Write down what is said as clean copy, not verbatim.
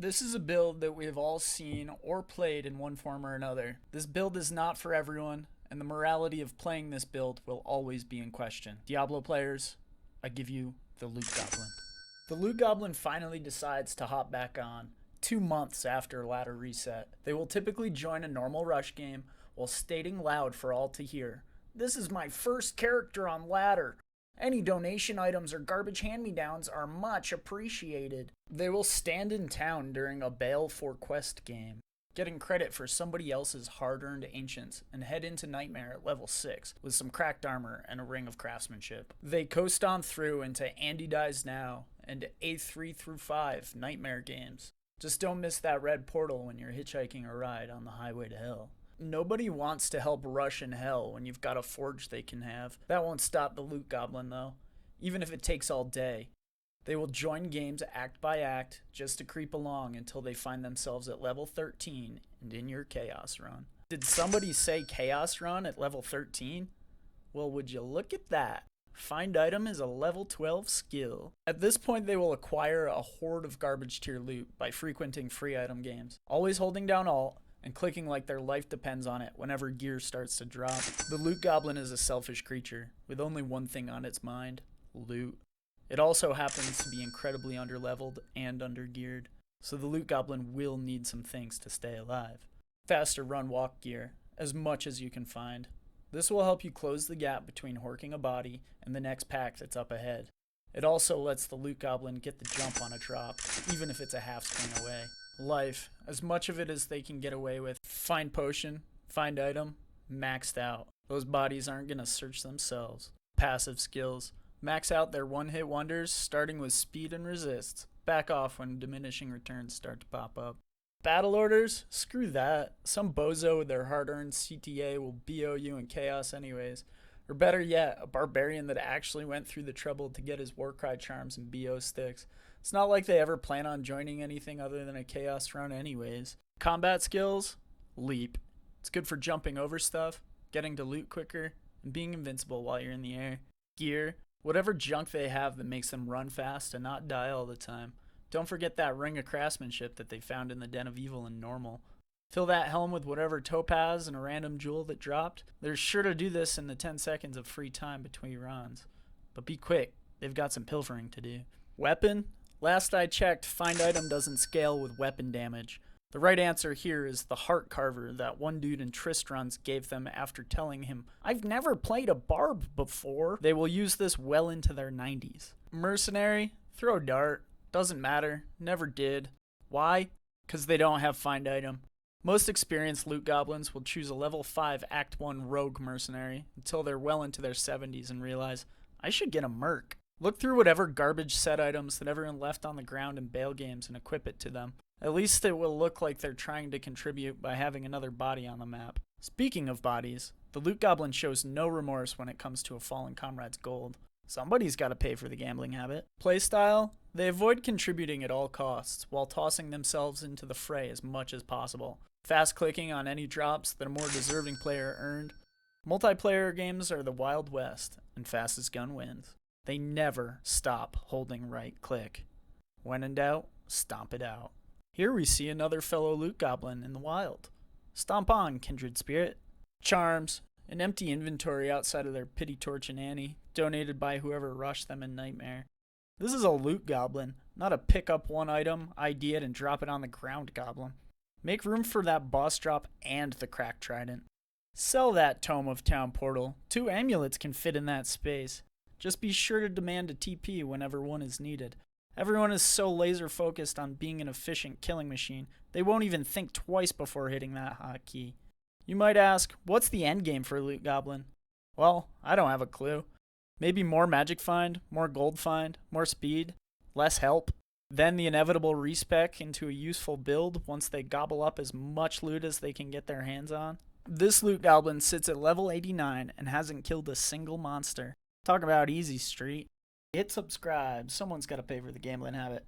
This is a build that we have all seen or played in one form or another. This build is not for everyone, and the morality of playing this build will always be in question. Diablo players, I give you the Loot Goblin. The Loot Goblin finally decides to hop back on 2 months after ladder reset. They will typically join a normal rush game while stating loud for all to hear, "This is my first character on ladder. Any donation items or garbage hand-me-downs are much appreciated." They will stand in town during a Bale for Quest game, getting credit for somebody else's hard-earned ancients, and head into Nightmare at level 6 with some cracked armor and a ring of craftsmanship. They coast on through into Andy Dies Now and A3 through 5 Nightmare games. Just don't miss that red portal when you're hitchhiking a ride on the highway to hell. Nobody wants to help rush in hell when you've got a forge they can have. That won't stop the Loot Goblin though, even if it takes all day. They will join games act by act just to creep along until they find themselves at level 13 and in your Chaos Run. Did somebody say Chaos Run at level 13? Well, would you look at that? Find item is a level 12 skill. At this point, they will acquire a horde of garbage tier loot by frequenting free item games, always holding down Alt and clicking like their life depends on it whenever gear starts to drop. The Loot Goblin is a selfish creature with only one thing on its mind: loot. It also happens to be incredibly underleveled and undergeared, so the Loot Goblin will need some things to stay alive. Faster run walk gear, as much as you can find. This will help you close the gap between horking a body and the next pack that's up ahead. It also lets the Loot Goblin get the jump on a drop, even if it's a half swing away. Life, as much of it as they can get away with. Find potion, find item, maxed out. Those bodies aren't going to search themselves. Passive skills. Max out their one-hit wonders, starting with speed and resists. Back off when diminishing returns start to pop up. Battle orders? Screw that. Some bozo with their hard-earned CTA will BO you in chaos anyways. Or better yet, a barbarian that actually went through the trouble to get his Warcry charms and BO sticks. It's not like they ever plan on joining anything other than a Chaos Run anyways. Combat skills? Leap. It's good for jumping over stuff, getting to loot quicker, and being invincible while you're in the air. Gear? Whatever junk they have that makes them run fast and not die all the time. Don't forget that ring of craftsmanship that they found in the Den of Evil in normal. Fill that helm with whatever topaz and a random jewel that dropped. They're sure to do this in the 10 seconds of free time between runs. But be quick, they've got some pilfering to do. Weapon? Last I checked, find item doesn't scale with weapon damage. The right answer here is the heart carver that one dude in Tristran's gave them after telling him, "I've never played a barb before." They will use this well into their 90s. Mercenary? Throw dart. Doesn't matter. Never did. Why? Because they don't have find item. Most experienced Loot Goblins will choose a level 5 Act 1 rogue mercenary until they're well into their 70s and realize, I should get a merc. Look through whatever garbage set items that everyone left on the ground in Bale games and equip it to them. At least it will look like they're trying to contribute by having another body on the map. Speaking of bodies, the Loot Goblin shows no remorse when it comes to a fallen comrade's gold. Somebody's got to pay for the gambling habit. Playstyle? They avoid contributing at all costs while tossing themselves into the fray as much as possible. Fast clicking on any drops that a more deserving player earned. Multiplayer games are the Wild West, and fastest gun wins. They never stop holding right click. When in doubt, stomp it out. Here we see another fellow Loot Goblin in the wild. Stomp on, kindred spirit. Charms. An empty inventory outside of their pity torch and Annie, donated by whoever rushed them in Nightmare. This is a Loot Goblin, not a pick up one item, ID it, and drop it on the ground goblin. Make room for that boss drop and the cracked trident. Sell that Tome of Town portal. 2 amulets can fit in that space. Just be sure to demand a TP whenever one is needed. Everyone is so laser focused on being an efficient killing machine, they won't even think twice before hitting that hotkey. You might ask, what's the endgame for Loot Goblin? Well, I don't have a clue. Maybe more magic find, more gold find, more speed, less help. Then the inevitable respec into a useful build once they gobble up as much loot as they can get their hands on. This Loot Goblin sits at level 89 and hasn't killed a single monster. Talk about easy street. Hit subscribe. Someone's got to pay for the gambling habit.